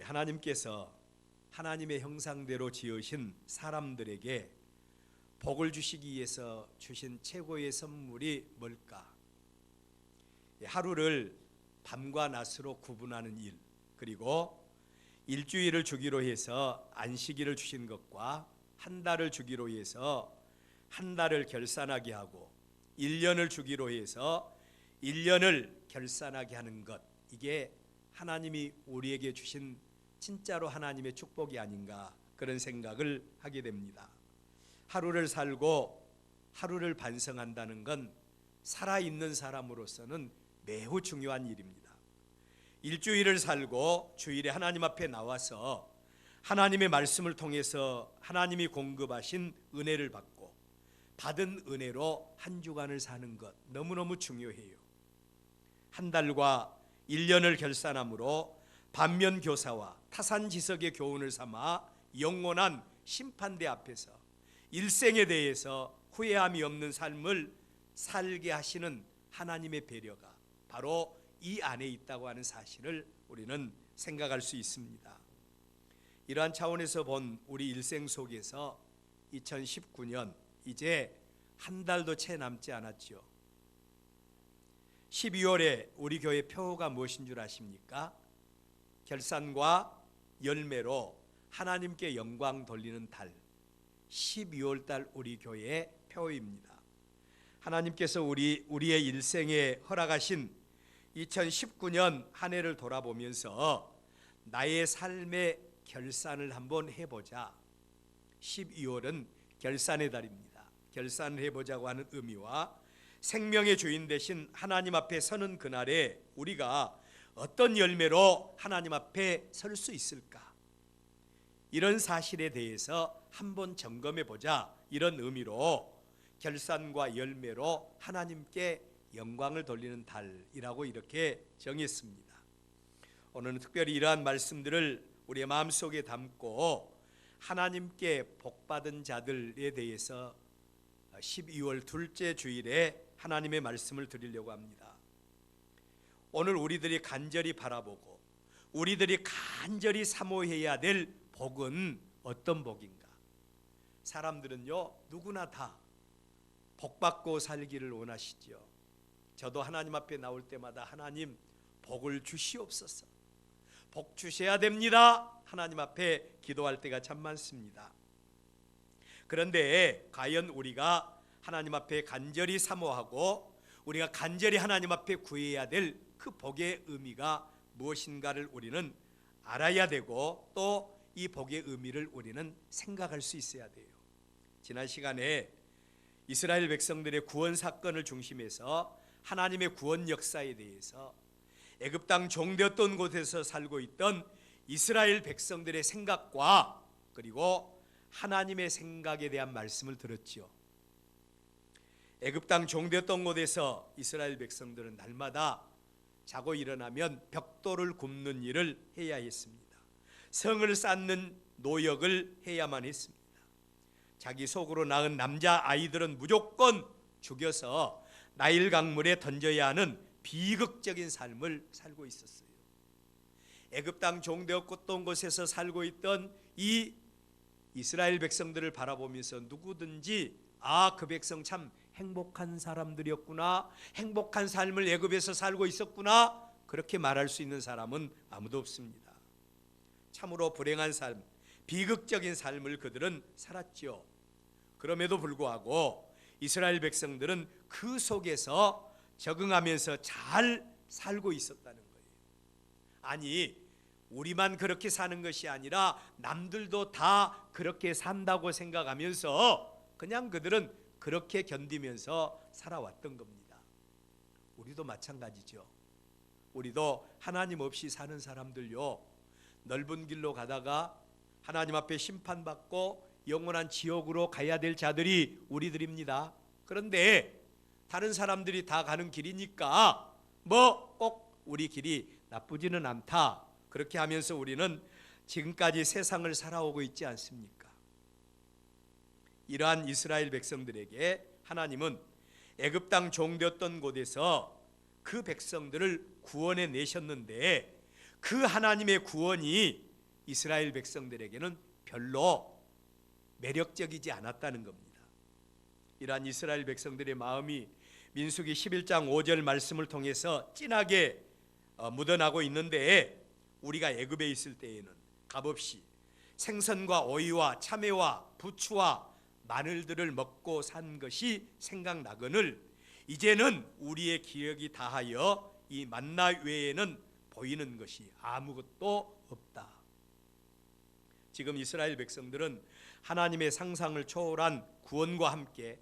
하나님께서 하나님의 형상대로 지으신 사람들에게 복을 주시기 위해서 주신 최고의 선물이 뭘까? 하루를 밤과 낮으로 구분하는 일, 그리고 일주일을 주기로 해서 안식일을 주신 것과 한 달을 주기로 해서 한 달을 결산하게 하고 1년을 주기로 해서 1년을 결산하게 하는 것, 이게 하나님이 우리에게 주신 진짜로 하나님의 축복이 아닌가, 그런 생각을 하게 됩니다. 하루를 살고 하루를 반성한다는 건 살아있는 사람으로서는 매우 중요한 일입니다. 일주일을 살고 주일에 하나님 앞에 나와서 하나님의 말씀을 통해서 하나님이 공급하신 은혜를 받고 받은 은혜로 한 주간을 사는 것 너무너무 중요해요. 한 달과 1년을 결산함으로 반면교사와 타산지석의 교훈을 삼아 영원한 심판대 앞에서 일생에 대해서 후회함이 없는 삶을 살게 하시는 하나님의 배려가 바로 이 안에 있다고 하는 사실을 우리는 생각할 수 있습니다. 이러한 차원에서 본 우리 일생 속에서 2019년 이제 한 달도 채 남지 않았죠. 12월에 우리 교회 표어가 무엇인 줄 아십니까? 결산과 열매로 하나님께 영광 돌리는 달, 12월 달 우리 교회의 표어입니다. 하나님께서 우리의 일생에 허락하신 2019년 한 해를 돌아보면서 나의 삶의 결산을 한번 해보자. 12월은 결산의 달입니다. 결산을 해보자고 하는 의미와 생명의 주인 되신 하나님 앞에 서는 그날에 우리가 어떤 열매로 하나님 앞에 설 수 있을까? 이런 사실에 대해서 한번 점검해 보자, 이런 의미로 결산과 열매로 하나님께 영광을 돌리는 달이라고 이렇게 정했습니다. 오늘은 특별히 이러한 말씀들을 우리의 마음속에 담고 하나님께 복받은 자들에 대해서 12월 둘째 주일에 하나님의 말씀을 드리려고 합니다. 오늘 우리들이 간절히 바라보고 우리들이 간절히 사모해야 될 복은 어떤 복인가? 사람들은요, 누구나 다 복받고 살기를 원하시죠. 저도 하나님 앞에 나올 때마다 하나님 복을 주시옵소서, 복 주셔야 됩니다, 하나님 앞에 기도할 때가 참 많습니다. 그런데 과연 우리가 하나님 앞에 간절히 사모하고 우리가 간절히 하나님 앞에 구해야 될 그 복의 의미가 무엇인가를 우리는 알아야 되고 또 이 복의 의미를 우리는 생각할 수 있어야 돼요. 지난 시간에 이스라엘 백성들의 구원 사건을 중심해서 하나님의 구원 역사에 대해서 애굽 땅 종되었던 곳에서 살고 있던 이스라엘 백성들의 생각과 그리고 하나님의 생각에 대한 말씀을 들었지요. 애굽 땅 종되었던 곳에서 이스라엘 백성들은 날마다 자고 일어나면 벽돌을 굽는 일을 해야 했습니다. 성을 쌓는 노역을 해야만 했습니다. 자기 속으로 낳은 남자 아이들은 무조건 죽여서 나일 강물에 던져야 하는 비극적인 삶을 살고 있었어요. 애굽 땅 종되었던 곳에서 살고 있던 이 이스라엘 백성들을 바라보면서 누구든지 그 백성 참 행복한 사람들이었구나, 행복한 삶을 애굽에서 살고 있었구나, 그렇게 말할 수 있는 사람은 아무도 없습니다. 참으로 불행한 삶, 비극적인 삶을 그들은 살았죠. 그럼에도 불구하고 이스라엘 백성들은 그 속에서 적응하면서 잘 살고 있었다는 거예요. 아니, 우리만 그렇게 사는 것이 아니라 남들도 다 그렇게 산다고 생각하면서 그냥 그들은 그렇게 견디면서 살아왔던 겁니다. 우리도 마찬가지죠. 우리도 하나님 없이 사는 사람들요, 넓은 길로 가다가 하나님 앞에 심판받고 영원한 지옥으로 가야 될 자들이 우리들입니다. 그런데 다른 사람들이 다 가는 길이니까 뭐 꼭 우리 길이 나쁘지는 않다, 그렇게 하면서 우리는 지금까지 세상을 살아오고 있지 않습니까? 이러한 이스라엘 백성들에게 하나님은 애굽 땅 종되었던 곳에서 그 백성들을 구원해 내셨는데 그 하나님의 구원이 이스라엘 백성들에게는 별로 매력적이지 않았다는 겁니다. 이러한 이스라엘 백성들의 마음이 민수기 11장 5절 말씀을 통해서 진하게 묻어나고 있는데, 우리가 애굽에 있을 때에는 값없이 생선과 오이와 참외와 부추와 마늘들을 먹고 산 것이 생각나거늘 이제는 우리의 기력이 다하여 이 만나 외에는 보이는 것이 아무것도 없다. 지금 이스라엘 백성들은 하나님의 상상을 초월한 구원과 함께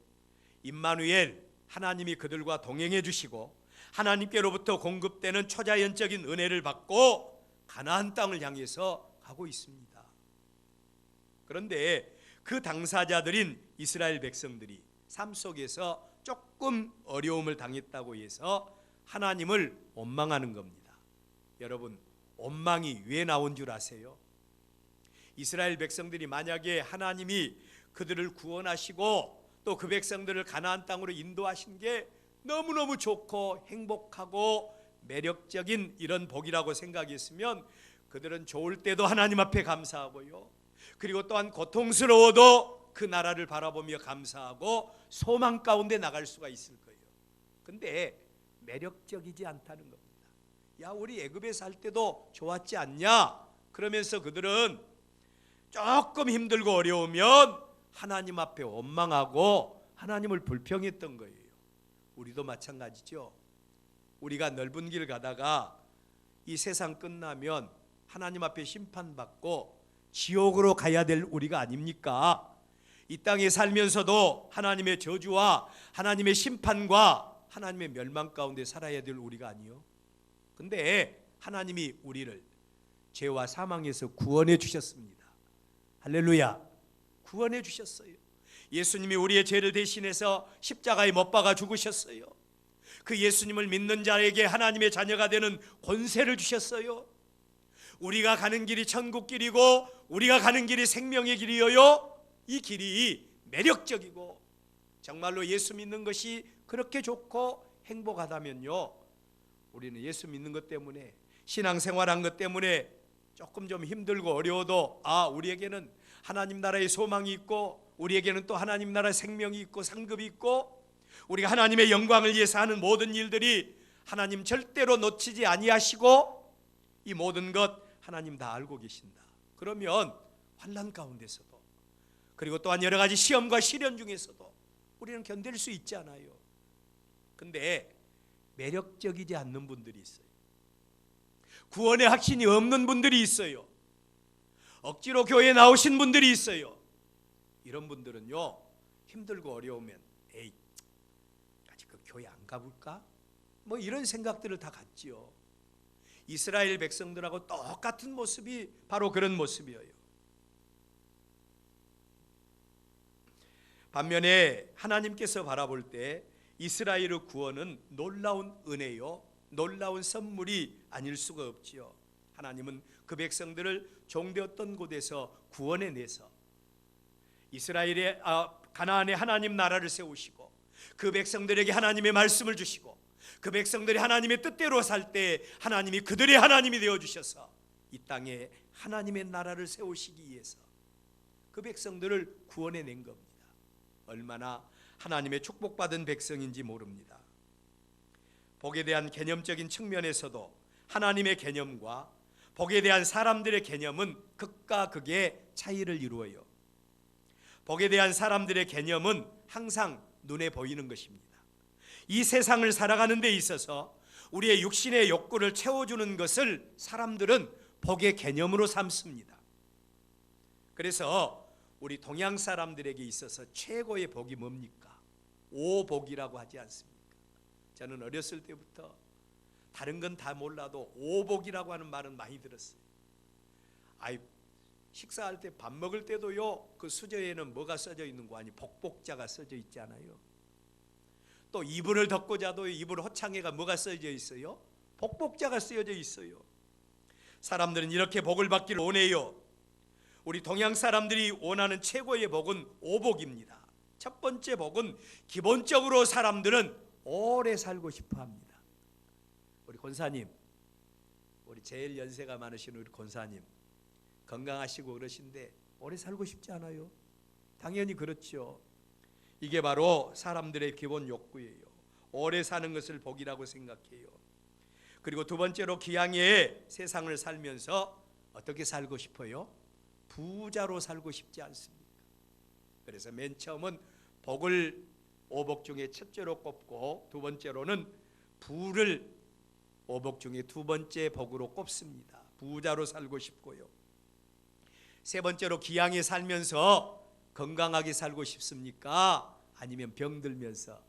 임마누엘, 하나님이 그들과 동행해 주시고 하나님께로부터 공급되는 초자연적인 은혜를 받고 가나안 땅을 향해서 가고 있습니다. 그런데 그 당사자들인 이스라엘 백성들이 삶 속에서 조금 어려움을 당했다고 해서 하나님을 원망하는 겁니다. 여러분, 원망이 왜 나온 줄 아세요? 이스라엘 백성들이 만약에 하나님이 그들을 구원하시고 또 그 백성들을 가나안 땅으로 인도하신 게 너무너무 좋고 행복하고 매력적인 이런 복이라고 생각했으면 그들은 좋을 때도 하나님 앞에 감사하고요, 그리고 또한 고통스러워도 그 나라를 바라보며 감사하고 소망 가운데 나갈 수가 있을 거예요. 근데 매력적이지 않다는 겁니다. 야, 우리 애굽에 살 때도 좋았지 않냐? 그러면서 그들은 조금 힘들고 어려우면 하나님 앞에 원망하고 하나님을 불평했던 거예요. 우리도 마찬가지죠. 우리가 넓은 길 가다가 이 세상 끝나면 하나님 앞에 심판받고 지옥으로 가야 될 우리가 아닙니까? 이 땅에 살면서도 하나님의 저주와 하나님의 심판과 하나님의 멸망 가운데 살아야 될 우리가 아니요. 근데 하나님이 우리를 죄와 사망에서 구원해 주셨습니다. 할렐루야. 구원해 주셨어요. 예수님이 우리의 죄를 대신해서 십자가에 못 박아 죽으셨어요. 그 예수님을 믿는 자에게 하나님의 자녀가 되는 권세를 주셨어요. 우리가 가는 길이 천국 길이고 우리가 가는 길이 생명의 길이어요. 이 길이 매력적이고 정말로 예수 믿는 것이 그렇게 좋고 행복하다면요, 우리는 예수 믿는 것 때문에, 신앙생활한 것 때문에 조금 좀 힘들고 어려워도 우리에게는 하나님 나라의 소망이 있고 우리에게는 또 하나님 나라의 생명이 있고 상급이 있고 우리가 하나님의 영광을 위해서 하는 모든 일들이 하나님 절대로 놓치지 아니하시고 이 모든 것 하나님 다 알고 계신다. 그러면 환난 가운데서도, 그리고 또한 여러 가지 시험과 시련 중에서도 우리는 견딜 수 있잖아요. 근데 매력적이지 않는 분들이 있어요. 구원의 확신이 없는 분들이 있어요. 억지로 교회에 나오신 분들이 있어요. 이런 분들은요, 힘들고 어려우면 에이, 아직 그 교회 안 가볼까? 뭐 이런 생각들을 다 갖지요. 이스라엘 백성들하고 똑같은 모습이 바로 그런 모습이에요. 반면에 하나님께서 바라볼 때 이스라엘의 구원은 놀라운 은혜요, 놀라운 선물이 아닐 수가 없지요. 하나님은 그 백성들을 종되었던 곳에서 구원해내서 이스라엘의 가나안의 하나님 나라를 세우시고 그 백성들에게 하나님의 말씀을 주시고 그 백성들이 하나님의 뜻대로 살 때 하나님이 그들의 하나님이 되어주셔서 이 땅에 하나님의 나라를 세우시기 위해서 그 백성들을 구원해낸 겁니다. 얼마나 하나님의 축복받은 백성인지 모릅니다. 복에 대한 개념적인 측면에서도 하나님의 개념과 복에 대한 사람들의 개념은 극과 극의 차이를 이루어요. 복에 대한 사람들의 개념은 항상 눈에 보이는 것입니다. 이 세상을 살아가는 데 있어서 우리의 육신의 욕구를 채워주는 것을 사람들은 복의 개념으로 삼습니다. 그래서 우리 동양 사람들에게 있어서 최고의 복이 뭡니까? 오복이라고 하지 않습니까? 저는 어렸을 때부터 다른 건 다 몰라도 오복이라고 하는 말은 많이 들었어요. 식사할 때 밥 먹을 때도요, 그 수저에는 뭐가 써져 있는 거 아니? 복복자가 써져 있잖아요. 또 이불을 덮고 자도 이불 호창에가 뭐가 써져 있어요? 복복자가 쓰여져 있어요. 사람들은 이렇게 복을 받기를 원해요. 우리 동양 사람들이 원하는 최고의 복은 오복입니다. 첫 번째 복은 기본적으로 사람들은 오래 살고 싶어 합니다. 우리 권사님, 우리 제일 연세가 많으신 우리 권사님, 건강하시고 그러신데 오래 살고 싶지 않아요? 당연히 그렇죠. 이게 바로 사람들의 기본 욕구예요. 오래 사는 것을 복이라고 생각해요. 그리고 두 번째로 기왕에 세상을 살면서 어떻게 살고 싶어요? 부자로 살고 싶지 않습니까? 그래서 맨 처음은 복을 오복 중에 첫째로 꼽고 두 번째로는 부를 오복 중에 두 번째 복으로 꼽습니다. 부자로 살고 싶고요. 세 번째로 기왕에 살면서 건강하게 살고 싶습니까? 아니면 병들면서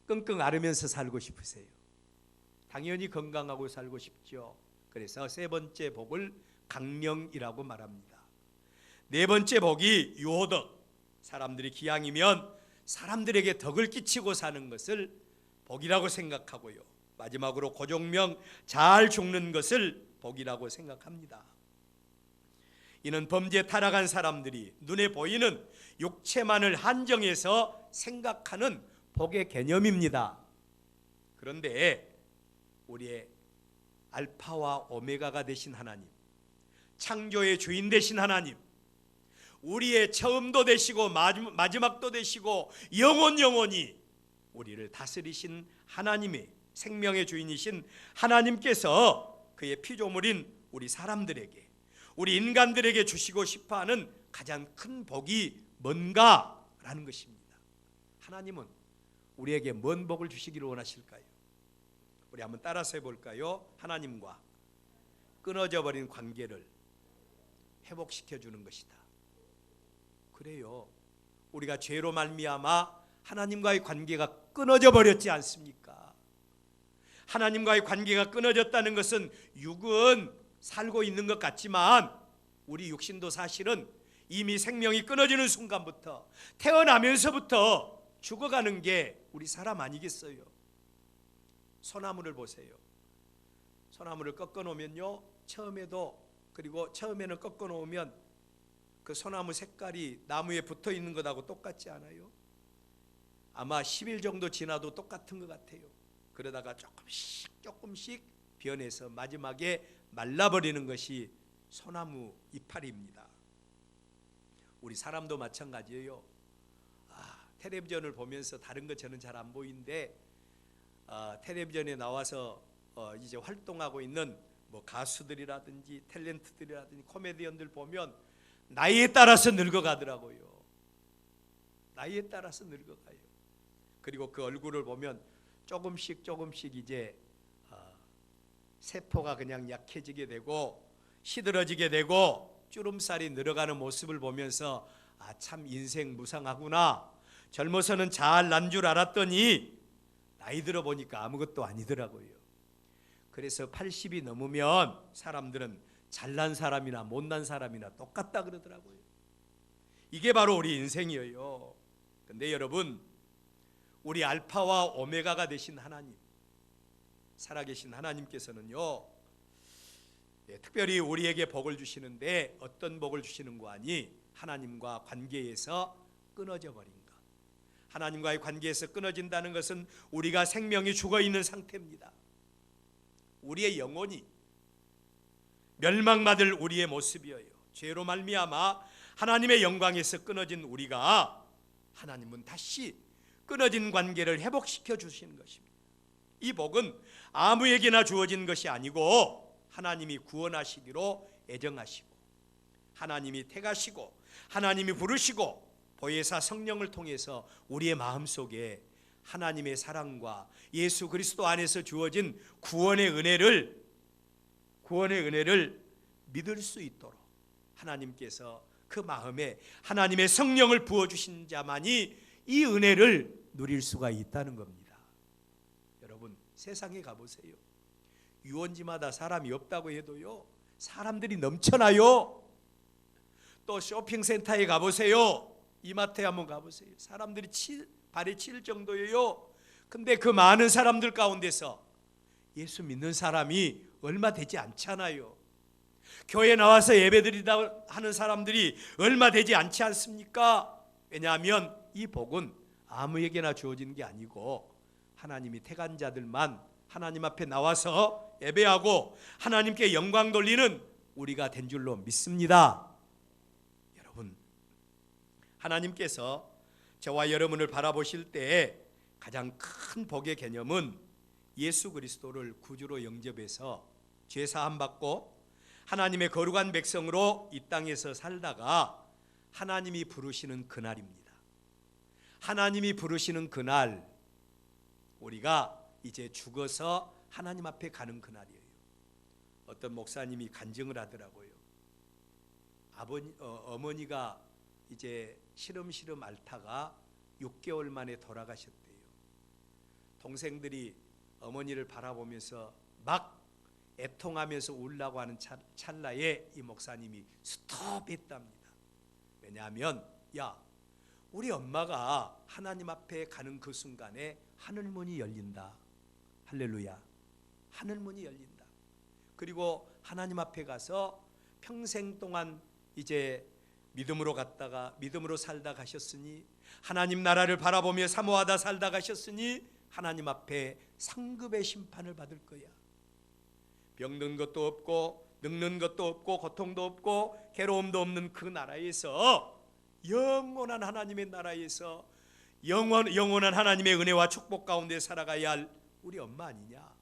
끙끙 앓으면서 살고 싶으세요? 당연히 건강하고 살고 싶죠. 그래서 세 번째 복을 강령이라고 말합니다. 네 번째 복이 유호덕. 사람들이 기왕이면 사람들에게 덕을 끼치고 사는 것을 복이라고 생각하고요. 마지막으로 고종명 잘 죽는 것을 복이라고 생각합니다. 이는 범죄 타락한 사람들이 눈에 보이는 육체만을 한정해서 생각하는 복의 개념입니다. 그런데 우리의 알파와 오메가가 되신 하나님, 창조의 주인 되신 하나님, 우리의 처음도 되시고 마지막도 되시고 영원히 우리를 다스리신 하나님의 생명의 주인이신 하나님께서 그의 피조물인 우리 사람들에게, 우리 인간들에게 주시고 싶어하는 가장 큰 복이 뭔가라는 것입니다. 하나님은 우리에게 뭔 복을 주시기를 원하실까요? 우리 한번 따라서 해볼까요? 하나님과 끊어져 버린 관계를 회복시켜 주는 것이다. 그래요. 우리가 죄로 말미암아 하나님과의 관계가 끊어져 버렸지 않습니까? 하나님과의 관계가 끊어졌다는 것은 육은 살고 있는 것 같지만 우리 육신도 사실은 이미 생명이 끊어지는 순간부터, 태어나면서부터 죽어가는 게 우리 사람 아니겠어요? 소나무를 보세요. 소나무를 꺾어 놓으면요, 처음에는 꺾어 놓으면 그 소나무 색깔이 나무에 붙어 있는 것하고 똑같지 않아요? 아마 10일 정도 지나도 똑같은 것 같아요. 그러다가 조금씩 변해서 마지막에 말라버리는 것이 소나무 이파리입니다. 우리 사람도 마찬가지예요. 텔레비전을 보면서 다른 거 저는 잘 안 보이는데 텔레비전에 나와서 이제 활동하고 있는 뭐 가수들이라든지 탤런트들이라든지 코미디언들 보면 나이에 따라서 늙어가더라고요. 나이에 따라서 늙어가요. 그리고 그 얼굴을 보면 조금씩 이제 세포가 그냥 약해지게 되고 시들어지게 되고 주름살이 늘어가는 모습을 보면서 참 인생 무상하구나. 젊어서는 잘 난 줄 알았더니 나이 들어 보니까 아무것도 아니더라고요. 그래서 80이 넘으면 사람들은 잘난 사람이나 못난 사람이나 똑같다 그러더라고요. 이게 바로 우리 인생이에요. 근데 여러분, 우리 알파와 오메가가 되신 하나님, 살아계신 하나님께서는요, 특별히 우리에게 복을 주시는데 어떤 복을 주시는 거 아니? 하나님과 관계에서 끊어져 버린 것. 하나님과의 관계에서 끊어진다는 것은 우리가 생명이 죽어있는 상태입니다. 우리의 영혼이 멸망받을 우리의 모습이에요. 죄로 말미암아 하나님의 영광에서 끊어진 우리가 하나님은 다시 끊어진 관계를 회복시켜 주시는 것입니다. 이 복은 아무에게나 주어진 것이 아니고 하나님이 구원하시기로 애정하시고 하나님이 택하시고 하나님이 부르시고 보혜사 성령을 통해서 우리의 마음속에 하나님의 사랑과 예수 그리스도 안에서 주어진 구원의 은혜를 믿을 수 있도록 하나님께서 그 마음에 하나님의 성령을 부어주신 자만이 이 은혜를 누릴 수가 있다는 겁니다. 여러분, 세상에 가보세요. 유원지마다 사람이 없다고 해도요, 사람들이 넘쳐나요. 또 쇼핑센터에 가보세요. 이마트에 한번 가보세요. 사람들이 발에 칠 정도예요. 근데 그 많은 사람들 가운데서 예수 믿는 사람이 얼마 되지 않잖아요. 교회 나와서 예배드리다 하는 사람들이 얼마 되지 않지 않습니까? 왜냐하면 이 복은 아무에게나 주어지는 게 아니고 하나님이 택한 자들만 하나님 앞에 나와서 예배하고 하나님께 영광 돌리는 우리가 된 줄로 믿습니다. 여러분, 하나님께서 저와 여러분을 바라보실 때 가장 큰 복의 개념은 예수 그리스도를 구주로 영접해서 죄 사함 받고 하나님의 거룩한 백성으로 이 땅에서 살다가 하나님이 부르시는 그날입니다. 하나님이 부르시는 그날, 우리가 이제 죽어서 하나님 앞에 가는 그날이에요. 어떤 목사님이 간증을 하더라고요. 어머니가 이제 시름시름 앓다가 6개월 만에 돌아가셨대요. 동생들이 어머니를 바라보면서 막 애통하면서 울라고 하는 찰나에 이 목사님이 스톱했답니다. 왜냐하면 우리 엄마가 하나님 앞에 가는 그 순간에 하늘문이 열린다. 할렐루야. 하늘문이 열린다. 그리고 하나님 앞에 가서 평생 동안 이제 믿음으로 갔다가 믿음으로 살다 가셨으니, 하나님 나라를 바라보며 사모하다 살다 가셨으니 하나님 앞에 상급의 심판을 받을 거야. 병든 것도 없고 늙는 것도 없고 고통도 없고 괴로움도 없는 그 나라에서, 영원한 하나님의 나라에서 영원한 하나님의 은혜와 축복 가운데 살아가야 할 우리 엄마 아니냐.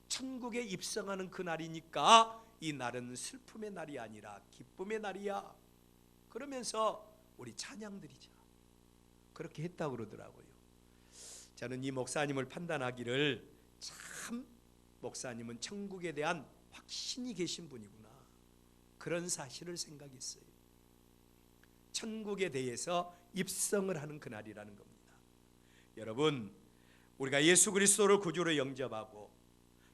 천국에 입성하는 그 날이니까 이 날은 슬픔의 날이 아니라 기쁨의 날이야. 그러면서 우리 찬양 드리자. 그렇게 했다고 그러더라고요. 저는 이 목사님을 판단하기를, 참 목사님은 천국에 대한 확신이 계신 분이구나, 그런 사실을 생각했어요. 천국에 대해서 입성을 하는 그날이라는 겁니다. 여러분, 우리가 예수 그리스도를 구주로 영접하고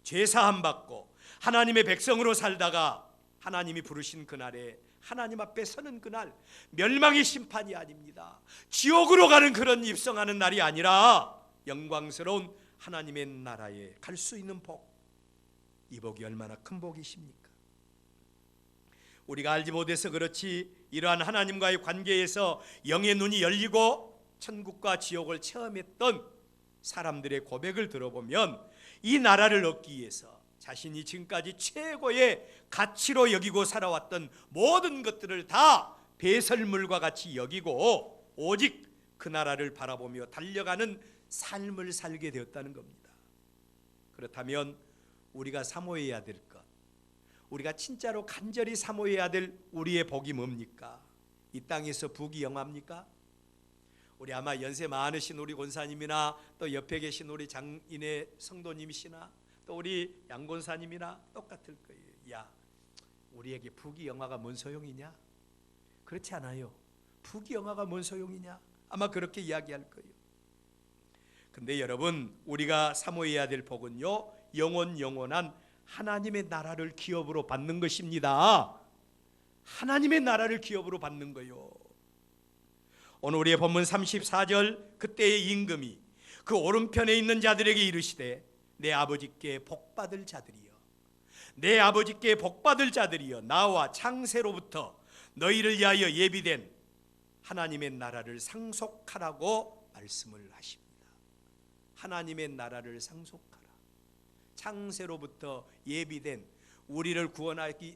죄 사함 받고 하나님의 백성으로 살다가 하나님이 부르신 그날에 하나님 앞에 서는 그날, 멸망의 심판이 아닙니다. 지옥으로 가는 그런 입성하는 날이 아니라 영광스러운 하나님의 나라에 갈 수 있는 복, 이 복이 얼마나 큰 복이십니까? 우리가 알지 못해서 그렇지 이러한 하나님과의 관계에서 영의 눈이 열리고 천국과 지옥을 체험했던 사람들의 고백을 들어보면, 이 나라를 얻기 위해서 자신이 지금까지 최고의 가치로 여기고 살아왔던 모든 것들을 다 배설물과 같이 여기고 오직 그 나라를 바라보며 달려가는 삶을 살게 되었다는 겁니다. 그렇다면 우리가 사모해야 될 것, 우리가 진짜로 간절히 사모해야 될 우리의 복이 뭡니까? 이 땅에서 부귀 영화입니까? 우리 아마 연세 많으신 우리 권사님이나 또 옆에 계신 우리 장인의 성도님이시나 또 우리 양 권사님이나 똑같을 거예요. 우리에게 부귀 영화가 뭔 소용이냐? 그렇지 않아요. 부귀 영화가 뭔 소용이냐? 아마 그렇게 이야기할 거예요. 근데 여러분, 우리가 사모해야 될 복은요, 영원한 하나님의 나라를 기업으로 받는 것입니다. 하나님의 나라를 기업으로 받는 거요. 오늘 우리의 본문 34절, 그때의 임금이 그 오른편에 있는 자들에게 이르시되, 내 아버지께 복받을 자들이여, 내 아버지께 복받을 자들이여, 나와 창세로부터 너희를 위하여 예비된 하나님의 나라를 상속하라고 말씀을 하십니다. 하나님의 나라를 상속하라. 창세로부터 예비된, 우리를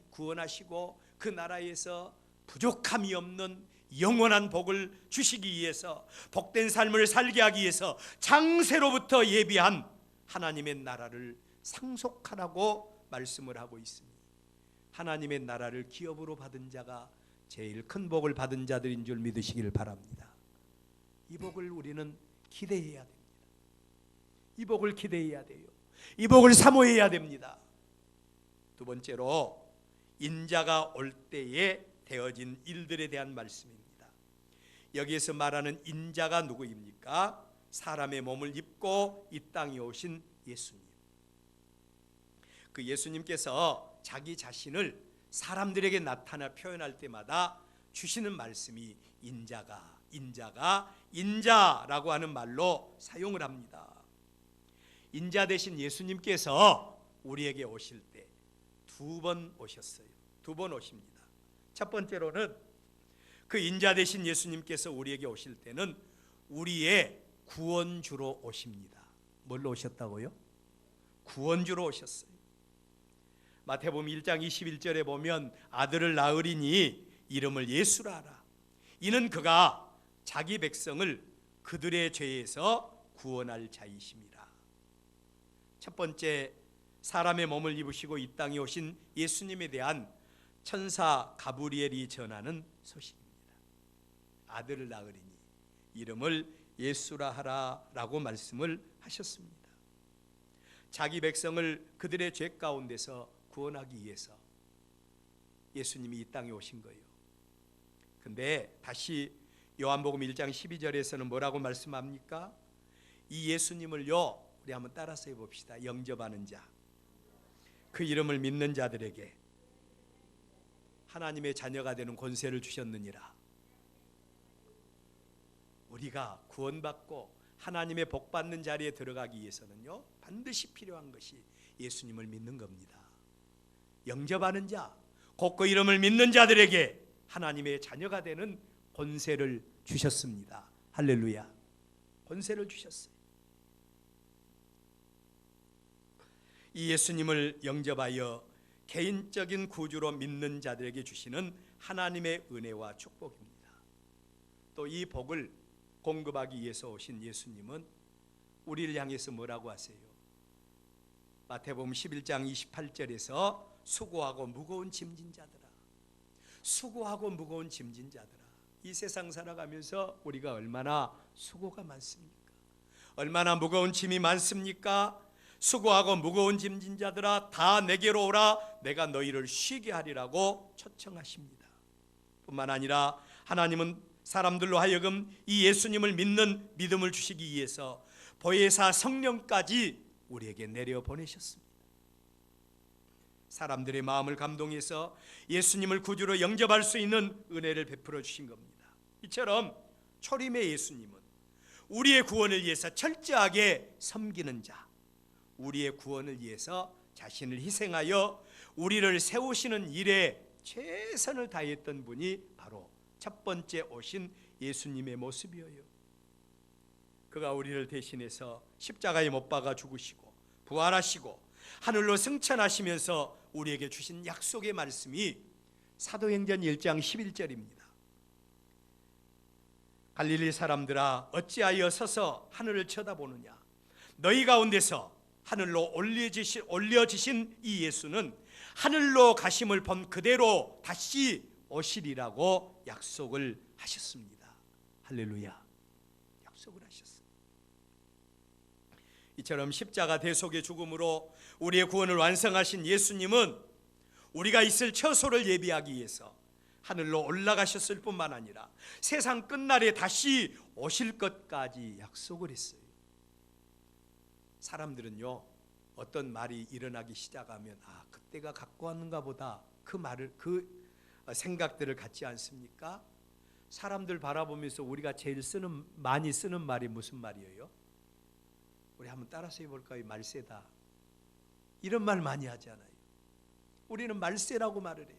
구원하시고 그 나라에서 부족함이 없는 영원한 복을 주시기 위해서, 복된 삶을 살게 하기 위해서 창세로부터 예비한 하나님의 나라를 상속하라고 말씀을 하고 있습니다. 하나님의 나라를 기업으로 받은 자가 제일 큰 복을 받은 자들인 줄 믿으시길 바랍니다. 이 복을 우리는 기대해야 됩니다. 이 복을 기대해야 돼요. 이 복을 사모해야 됩니다. 두 번째로, 인자가 올 때에 되어진 일들에 대한 말씀입니다. 여기에서 말하는 인자가 누구입니까? 사람의 몸을 입고 이 땅에 오신 예수님. 그 예수님께서 자기 자신을 사람들에게 나타나 표현할 때마다 주시는 말씀이 인자라고 하는 말로 사용을 합니다. 인자 대신 예수님께서 우리에게 오실 때 두 번 오셨어요. 두 번 오십니다. 첫 번째로는 그 인자 대신 예수님께서 우리에게 오실 때는 우리의 구원주로 오십니다. 뭘로 오셨다고요? 구원주로 오셨어요. 마태복음 1장 21절에 보면 아들을 낳으리니 이름을 예수라 하라. 이는 그가 자기 백성을 그들의 죄에서 구원할 자이심이라. 첫 번째, 사람의 몸을 입으시고 이 땅에 오신 예수님에 대한 천사 가브리엘이 전하는 소식입니다. 아들을 낳으리니 이름을 예수라 하라라고 말씀을 하셨습니다. 자기 백성을 그들의 죄 가운데서 구원하기 위해서 예수님이 이 땅에 오신 거예요. 근데 다시 요한복음 1장 12절에서는 뭐라고 말씀합니까? 이 예수님을요, 우리 한번 따라서 해봅시다. 영접하는 자, 그 이름을 믿는 자들에게 하나님의 자녀가 되는 권세를 주셨느니라. 우리가 구원받고 하나님의 복받는 자리에 들어가기 위해서는요, 반드시 필요한 것이 예수님을 믿는 겁니다. 영접하는 자, 곧 그 이름을 믿는 자들에게 하나님의 자녀가 되는 권세를 주셨습니다. 할렐루야. 권세를 주셨어요. 이 예수님을 영접하여 개인적인 구주로 믿는 자들에게 주시는 하나님의 은혜와 축복입니다. 또 이 복을 공급하기 위해서 오신 예수님은 우리를 향해서 뭐라고 하세요? 마태복음 11장 28절에서 수고하고 무거운 짐진 자들아, 수고하고 무거운 짐진 자들아. 이 세상 살아가면서 우리가 얼마나 수고가 많습니까? 얼마나 무거운 짐이 많습니까? 수고하고 무거운 짐진 자들아, 다 내게로 오라, 내가 너희를 쉬게 하리라고 초청하십니다. 뿐만 아니라 하나님은 사람들로 하여금 이 예수님을 믿는 믿음을 주시기 위해서 보혜사 성령까지 우리에게 내려 보내셨습니다. 사람들의 마음을 감동해서 예수님을 구주로 영접할 수 있는 은혜를 베풀어 주신 겁니다. 이처럼 초림의 예수님은 우리의 구원을 위해서 철저하게 섬기는 자, 우리의 구원을 위해서 자신을 희생하여 우리를 세우시는 일에 최선을 다했던 분이 바로 첫 번째 오신 예수님의 모습이에요. 그가 우리를 대신해서 십자가에 못 박아 죽으시고 부활하시고 하늘로 승천하시면서 우리에게 주신 약속의 말씀이 사도행전 1장 11절입니다. 갈릴리 사람들아, 어찌하여 서서 하늘을 쳐다보느냐? 너희 가운데서 하늘로 올려지신 이 예수는 하늘로 가심을 본 그대로 다시 오시리라고 약속을 하셨습니다. 할렐루야. 약속을 하셨어요. 이처럼 십자가 대속의 죽음으로 우리의 구원을 완성하신 예수님은 우리가 있을 처소를 예비하기 위해서 하늘로 올라가셨을 뿐만 아니라 세상 끝날에 다시 오실 것까지 약속을 했어요. 사람들은요, 어떤 말이 일어나기 시작하면 그때가 갖고 왔는가 보다, 그 말을, 그 생각들을 갖지 않습니까? 사람들 바라보면서 우리가 제일 많이 쓰는 말이 무슨 말이에요? 우리 한번 따라서 해볼까요? 말세다. 이런 말 많이 하잖아요. 우리는 말세라고 말을 해요.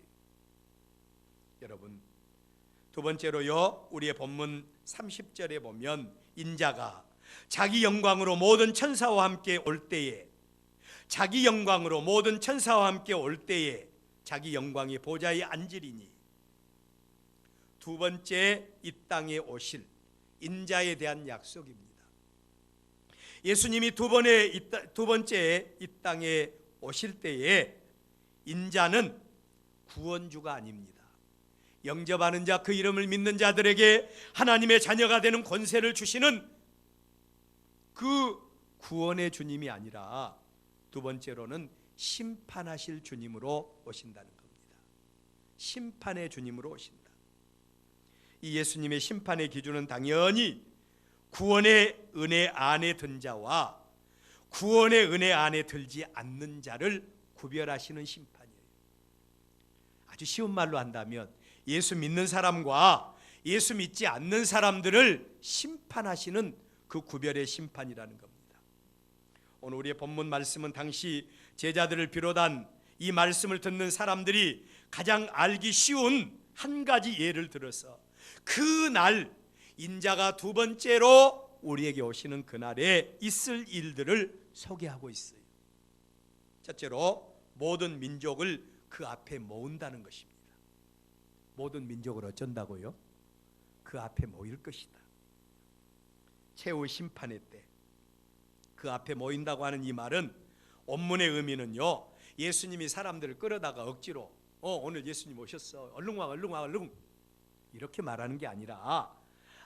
여러분, 두 번째로요, 우리의 본문 30절에 보면 인자가 자기 영광으로 모든 천사와 함께 올 때에, 자기 영광으로 모든 천사와 함께 올 때에 자기 영광의 보좌에 앉으리니, 두 번째 이 땅에 오실 인자에 대한 약속입니다. 예수님이 두 번째 이 땅에 오실 때에 인자는 구원주가 아닙니다. 영접하는 자, 그 이름을 믿는 자들에게 하나님의 자녀가 되는 권세를 주시는 그 구원의 주님이 아니라 두 번째로는 심판하실 주님으로 오신다는 겁니다. 심판의 주님으로 오신다. 이 예수님의 심판의 기준은 당연히 구원의 은혜 안에 든 자와 구원의 은혜 안에 들지 않는 자를 구별하시는 심판이에요. 아주 쉬운 말로 한다면 예수 믿는 사람과 예수 믿지 않는 사람들을 심판하시는 그 구별의 심판이라는 겁니다. 오늘 우리의 본문 말씀은 당시 제자들을 비롯한 이 말씀을 듣는 사람들이 가장 알기 쉬운 한 가지 예를 들어서 그날 인자가 두 번째로 우리에게 오시는 그날에 있을 일들을 소개하고 있어요. 첫째로 모든 민족을 그 앞에 모은다는 것입니다. 모든 민족을 어쩐다고요? 그 앞에 모일 것이다. 최후 심판의 때 그 앞에 모인다고 하는 이 말은 원문의 의미는요, 예수님이 사람들을 끌어다가 억지로 오늘 예수님 오셨어, 얼른 와 얼른 와 얼른, 이렇게 말하는 게 아니라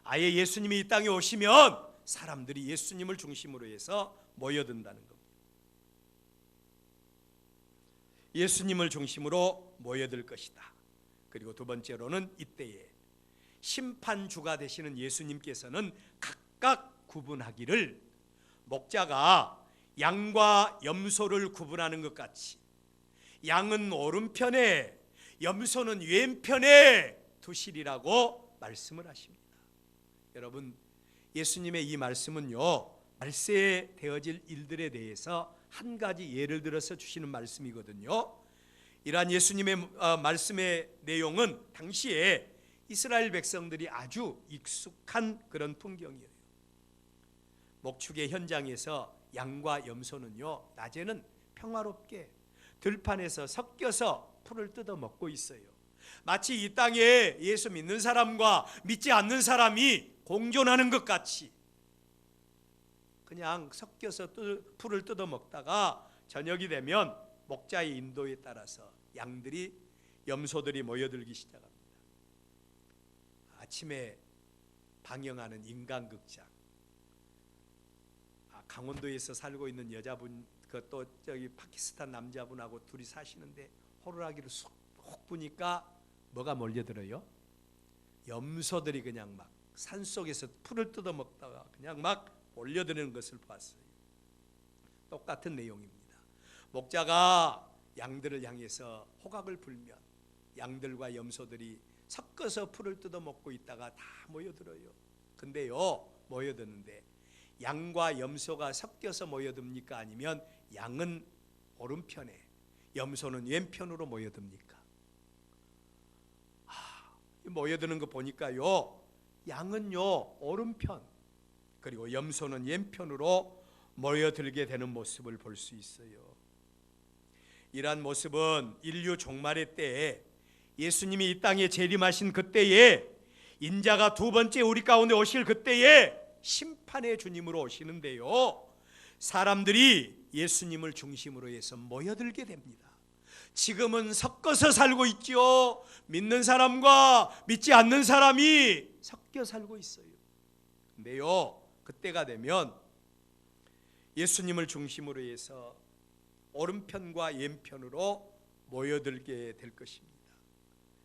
아예 예수님이 이 땅에 오시면 사람들이 예수님을 중심으로 해서 모여든다는 겁니다. 예수님을 중심으로 모여들 것이다. 그리고 두 번째로는 이때에 심판주가 되시는 예수님께서는 각각 구분하기를, 목자가 양과 염소를 구분하는 것 같이 양은 오른편에 염소는 왼편에 두시리라고 말씀을 하십니다. 여러분, 예수님의 이 말씀은요, 말세에 되어질 일들에 대해서 한 가지 예를 들어서 주시는 말씀이거든요. 이러한 예수님의 말씀의 내용은 당시에 이스라엘 백성들이 아주 익숙한 그런 풍경이에요. 목축의 현장에서 양과 염소는요, 낮에는 평화롭게 들판에서 섞여서 풀을 뜯어 먹고 있어요. 마치 이 땅에 예수 믿는 사람과 믿지 않는 사람이 공존하는 것 같이 그냥 섞여서 풀을 뜯어 먹다가 저녁이 되면 목자의 인도에 따라서 양들이, 염소들이 모여들기 시작합니다. 아침에 방영하는 인간극장, 강원도에서 살고 있는 여자분, 또 저기 파키스탄 남자분하고 둘이 사시는데 호루라기를 쏙 부니까 뭐가 몰려들어요? 염소들이 그냥 막 산속에서 풀을 뜯어 먹다가 그냥 막 몰려드는 것을 봤어요. 똑같은 내용입니다. 목자가 양들을 향해서 호각을 불면 양들과 염소들이 섞어서 풀을 뜯어 먹고 있다가 다 모여들어요. 근데요, 모여드는데 양과 염소가 섞여서 모여듭니까? 아니면 양은 오른편에 염소는 왼편으로 모여듭니까? 모여드는 거 보니까요, 양은요 오른편, 그리고 염소는 왼편으로 모여들게 되는 모습을 볼 수 있어요. 이러한 모습은 인류 종말의 때에 예수님이 이 땅에 재림하신 그때에, 인자가 두 번째 우리 가운데 오실 그때에 심판의 주님으로 오시는데요, 사람들이 예수님을 중심으로 해서 모여들게 됩니다. 지금은 섞어서 살고 있죠. 믿는 사람과 믿지 않는 사람이 섞여 살고 있어요. 근데요, 그때가 되면 예수님을 중심으로 해서 오른편과 왼편으로 모여들게 될 것입니다.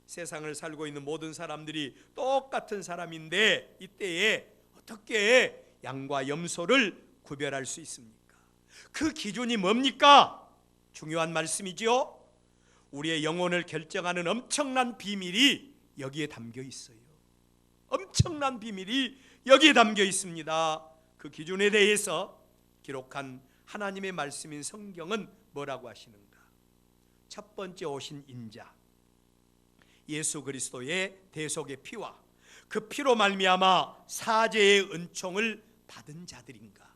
세상을 살고 있는 모든 사람들이 똑같은 사람인데 이때에 어떻게 양과 염소를 구별할 수 있습니까? 그 기준이 뭡니까? 중요한 말씀이죠. 우리의 영혼을 결정하는 엄청난 비밀이 여기에 담겨 있어요. 엄청난 비밀이 여기에 담겨 있습니다. 그 기준에 대해서 기록한 하나님의 말씀인 성경은 뭐라고 하시는가? 첫 번째 오신 인자 예수 그리스도의 대속의 피와 그 피로 말미암아 사죄의 은총을 받은 자들인가?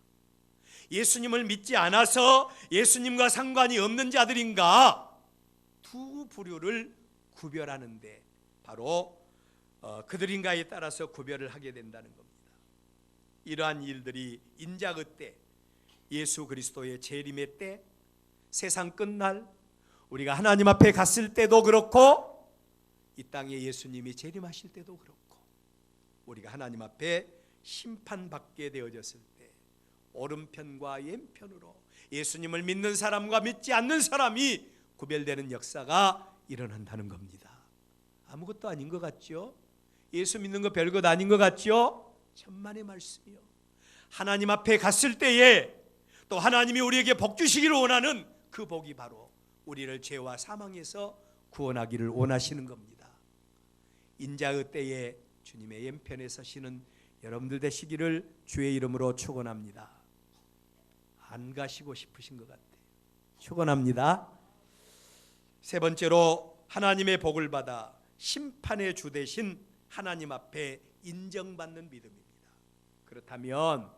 예수님을 믿지 않아서 예수님과 상관이 없는 자들인가? 두 부류를 구별하는데 바로 그들인가에 따라서 구별을 하게 된다는 겁니다. 이러한 일들이 인자그 때, 예수 그리스도의 재림의 때, 세상 끝날 우리가 하나님 앞에 갔을 때도 그렇고, 이 땅에 예수님이 재림하실 때도 그렇고, 우리가 하나님 앞에 심판받게 되어졌을 때 오른편과 왼편으로 예수님을 믿는 사람과 믿지 않는 사람이 구별되는 역사가 일어난다는 겁니다. 아무것도 아닌 것 같죠? 예수 믿는 거 별것 아닌 것 같죠? 천만의 말씀이요. 하나님 앞에 갔을 때에 또 하나님이 우리에게 복 주시기를 원하는 그 복이 바로 우리를 죄와 사망에서 구원하기를 원하시는 겁니다. 인자의 때에 주님의 왼편에 서시는 여러분들 되시기를 주의 이름으로 축원합니다. 안 가시고 싶으신 것 같아요. 축원합니다. 세 번째로 하나님의 복을 받아 심판의 주 되신 하나님 앞에 인정받는 믿음입니다. 그렇다면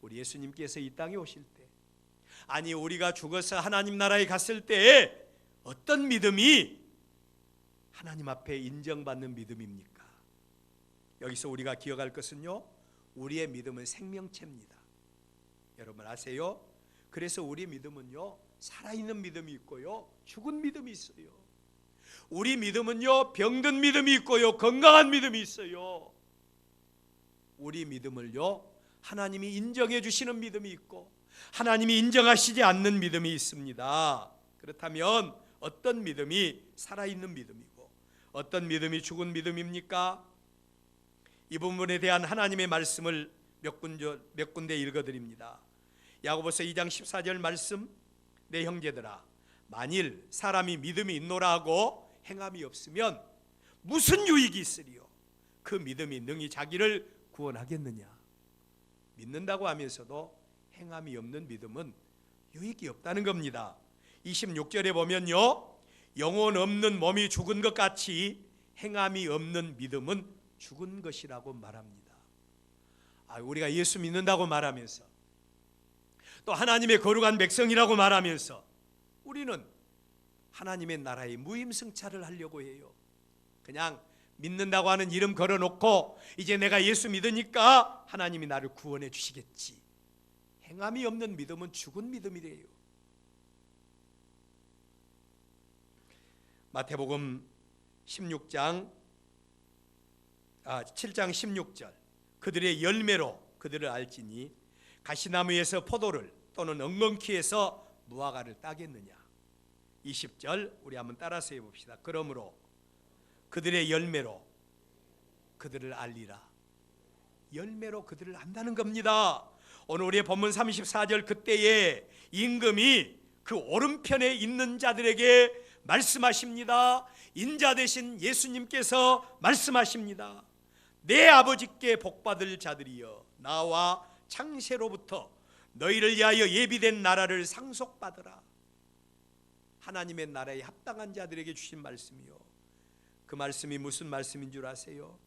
우리 예수님께서 이 땅에 오실 때 아니 우리가 죽어서 하나님 나라에 갔을 때 어떤 믿음이 하나님 앞에 인정받는 믿음입니까? 여기서 우리가 기억할 것은요, 우리의 믿음은 생명체입니다. 여러분 아세요? 그래서 우리 믿음은요, 살아있는 믿음이 있고요, 죽은 믿음이 있어요. 우리 믿음은요, 병든 믿음이 있고요, 건강한 믿음이 있어요. 우리 믿음을요, 하나님이 인정해 주시는 믿음이 있고 하나님이 인정하시지 않는 믿음이 있습니다. 그렇다면 어떤 믿음이 살아있는 믿음이고 어떤 믿음이 죽은 믿음입니까? 이 부분에 대한 하나님의 말씀을 몇 군데 읽어드립니다. 야고보서 2장 14절 말씀, 내 형제들아 만일 사람이 믿음이 있노라 하고 행함이 없으면 무슨 유익이 있으리요? 그 믿음이 능히 자기를 구원하겠느냐? 믿는다고 하면서도 행함이 없는 믿음은 유익이 없다는 겁니다. 26절에 보면요, 영혼 없는 몸이 죽은 것 같이 행함이 없는 믿음은 죽은 것이라고 말합니다. 우리가 예수 믿는다고 말하면서 또 하나님의 거룩한 백성이라고 말하면서 우리는 하나님의 나라의 무임승차를 하려고 해요. 그냥 믿는다고 하는 이름 걸어놓고 이제 내가 예수 믿으니까 하나님이 나를 구원해 주시겠지. 행함이 없는 믿음은 죽은 믿음이래요. 마태복음 7장 16절, 그들의 열매로 그들을 알지니 가시나무에서 포도를 또는 엉겅퀴에서 무화과를 따겠느냐. 20절 우리 한번 따라서 해봅시다. 그러므로 그들의 열매로 그들을 알리라. 열매로 그들을 안다는 겁니다. 오늘 우리의 본문 34절, 그때에 임금이 그 오른편에 있는 자들에게 말씀하십니다. 인자 되신 예수님께서 말씀하십니다. 내 아버지께 복받을 자들이여, 나와 창세로부터 너희를 위하여 예비된 나라를 상속받으라. 하나님의 나라에 합당한 자들에게 주신 말씀이요, 그 말씀이 무슨 말씀인 줄 아세요?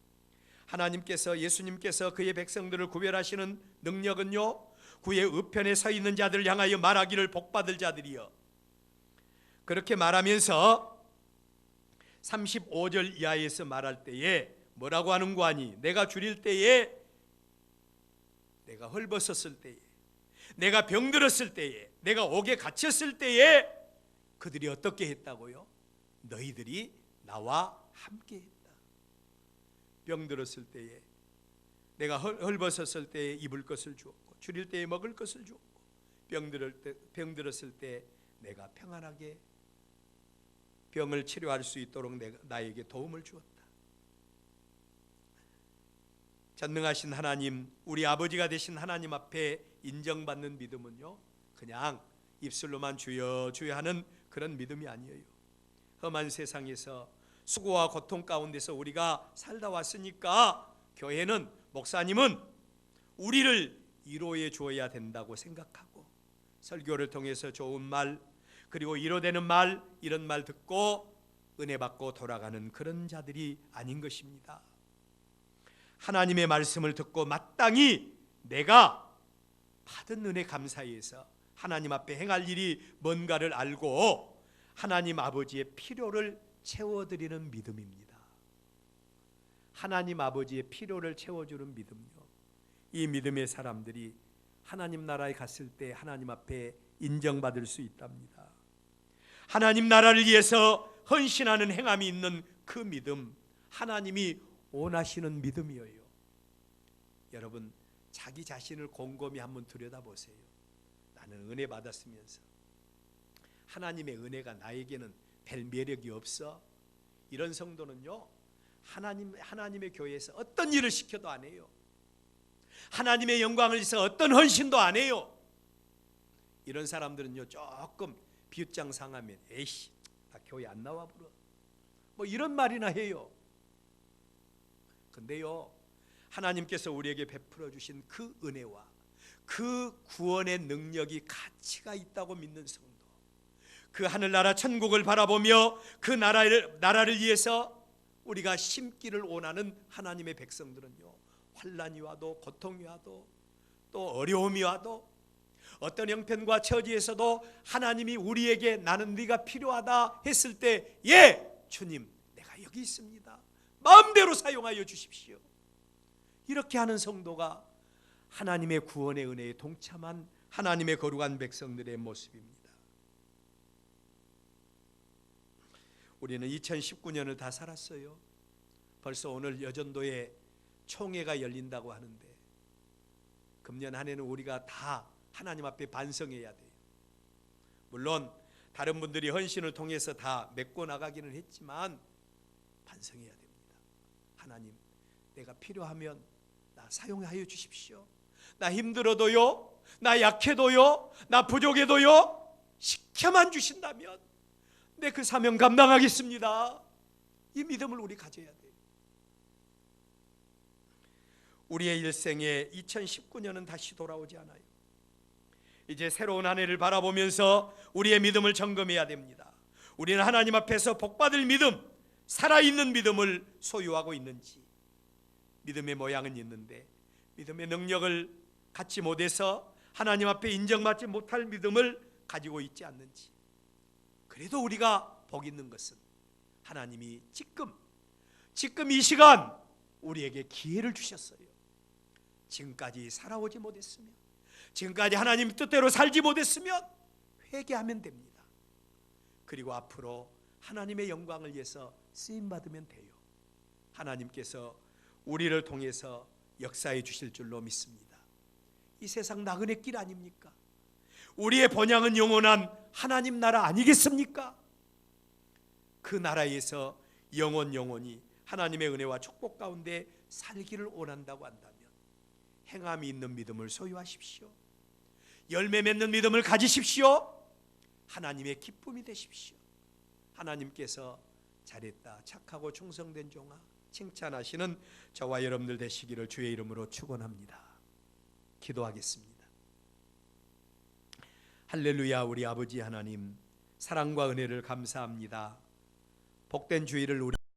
하나님께서, 예수님께서 그의 백성들을 구별하시는 능력은요, 그의 우편에 서 있는 자들을 향하여 말하기를 복받을 자들이여. 그렇게 말하면서 35절 이하에서 말할 때에 뭐라고 하는 거 아니? 내가 줄일 때에, 내가 헐벗었을 때에, 내가 병들었을 때에, 내가 옥에 갇혔을 때에 그들이 어떻게 했다고요? 너희들이 나와 함께 했다. 병들었을 때에, 내가 헐벗었을 때에 입을 것을 주었고, 줄일 때에 먹을 것을 주었고, 병들었을 때 내가 평안하게 병을 치료할 수 있도록 나에게 도움을 주었다. 전능하신 하나님, 우리 아버지가 되신 하나님 앞에 인정받는 믿음은요, 그냥 입술로만 주여 주여 하는 그런 믿음이 아니에요. 험한 세상에서 수고와 고통 가운데서 우리가 살다 왔으니까 교회는, 목사님은 우리를 위로해 주어야 된다고 생각하고, 설교를 통해서 좋은 말, 그리고 위로되는 말, 이런 말 듣고 은혜 받고 돌아가는 그런 자들이 아닌 것입니다. 하나님의 말씀을 듣고 마땅히 내가 받은 은혜 감사해서 하나님 앞에 행할 일이 뭔가를 알고 하나님 아버지의 필요를 채워드리는 믿음입니다. 하나님 아버지의 필요를 채워주는 믿음요, 이 믿음의 사람들이 하나님 나라에 갔을 때 하나님 앞에 인정받을 수 있답니다. 하나님 나라를 위해서 헌신하는 행함이 있는 그 믿음, 하나님이 원하시는 믿음이에요. 여러분, 자기 자신을 곰곰이 한번 들여다보세요. 나는 은혜 받았으면서 하나님의 은혜가 나에게는 별 매력이 없어? 이런 성도는요, 하나님의 교회에서 어떤 일을 시켜도 안 해요. 하나님의 영광을 위해서 어떤 헌신도 안 해요. 이런 사람들은요, 조금 비웃장 상하면 에이씨, 나 교회 안 나와 불어, 뭐 이런 말이나 해요. 근데요, 하나님께서 우리에게 베풀어 주신 그 은혜와 그 구원의 능력이 가치가 있다고 믿는 성도, 그 하늘나라 천국을 바라보며 그 나라를 위해서 우리가 심기를 원하는 하나님의 백성들은요, 환난이 와도 고통이 와도 또 어려움이 와도 어떤 형편과 처지에서도 하나님이 우리에게 나는 네가 필요하다 했을 때, 예, 주님 내가 여기 있습니다, 마음대로 사용하여 주십시오, 이렇게 하는 성도가 하나님의 구원의 은혜에 동참한 하나님의 거룩한 백성들의 모습입니다. 우리는 2019년을 다 살았어요. 벌써 오늘 여전도에 총회가 열린다고 하는데, 금년 한 해는 우리가 다 하나님 앞에 반성해야 돼요. 물론 다른 분들이 헌신을 통해서 다 메꿔 나가기는 했지만 반성해야 됩니다. 하나님, 내가 필요하면 나 사용하여 주십시오. 나 힘들어도요, 나 약해도요, 나 부족해도요, 시켜만 주신다면 내 그 사명 감당하겠습니다. 이 믿음을 우리 가져야 돼요. 우리의 일생에 2019년은 다시 돌아오지 않아요. 이제 새로운 한 해를 바라보면서 우리의 믿음을 점검해야 됩니다. 우리는 하나님 앞에서 복받을 믿음, 살아있는 믿음을 소유하고 있는지, 믿음의 모양은 있는데 믿음의 능력을 갖지 못해서 하나님 앞에 인정받지 못할 믿음을 가지고 있지 않는지. 그래도 우리가 복 있는 것은 하나님이 지금 이 시간 우리에게 기회를 주셨어요. 지금까지 살아오지 못했으면, 지금까지 하나님 뜻대로 살지 못했으면 회개하면 됩니다. 그리고 앞으로 하나님의 영광을 위해서 쓰임받으면 돼요. 하나님께서 우리를 통해서 역사해 주실 줄로 믿습니다. 이 세상 나그네 길 아닙니까? 우리의 본향은 영원한 하나님 나라 아니겠습니까? 그 나라에서 영원히 하나님의 은혜와 축복 가운데 살기를 원한다고 한다면 행함이 있는 믿음을 소유하십시오. 열매 맺는 믿음을 가지십시오. 하나님의 기쁨이 되십시오. 하나님께서 잘했다, 착하고 충성된 종아 칭찬하시는 저와 여러분들 되시기를 주의 이름으로 축원합니다. 기도하겠습니다. 할렐루야. 우리 아버지 하나님, 사랑과 은혜를 감사합니다. 복된 주일을 우리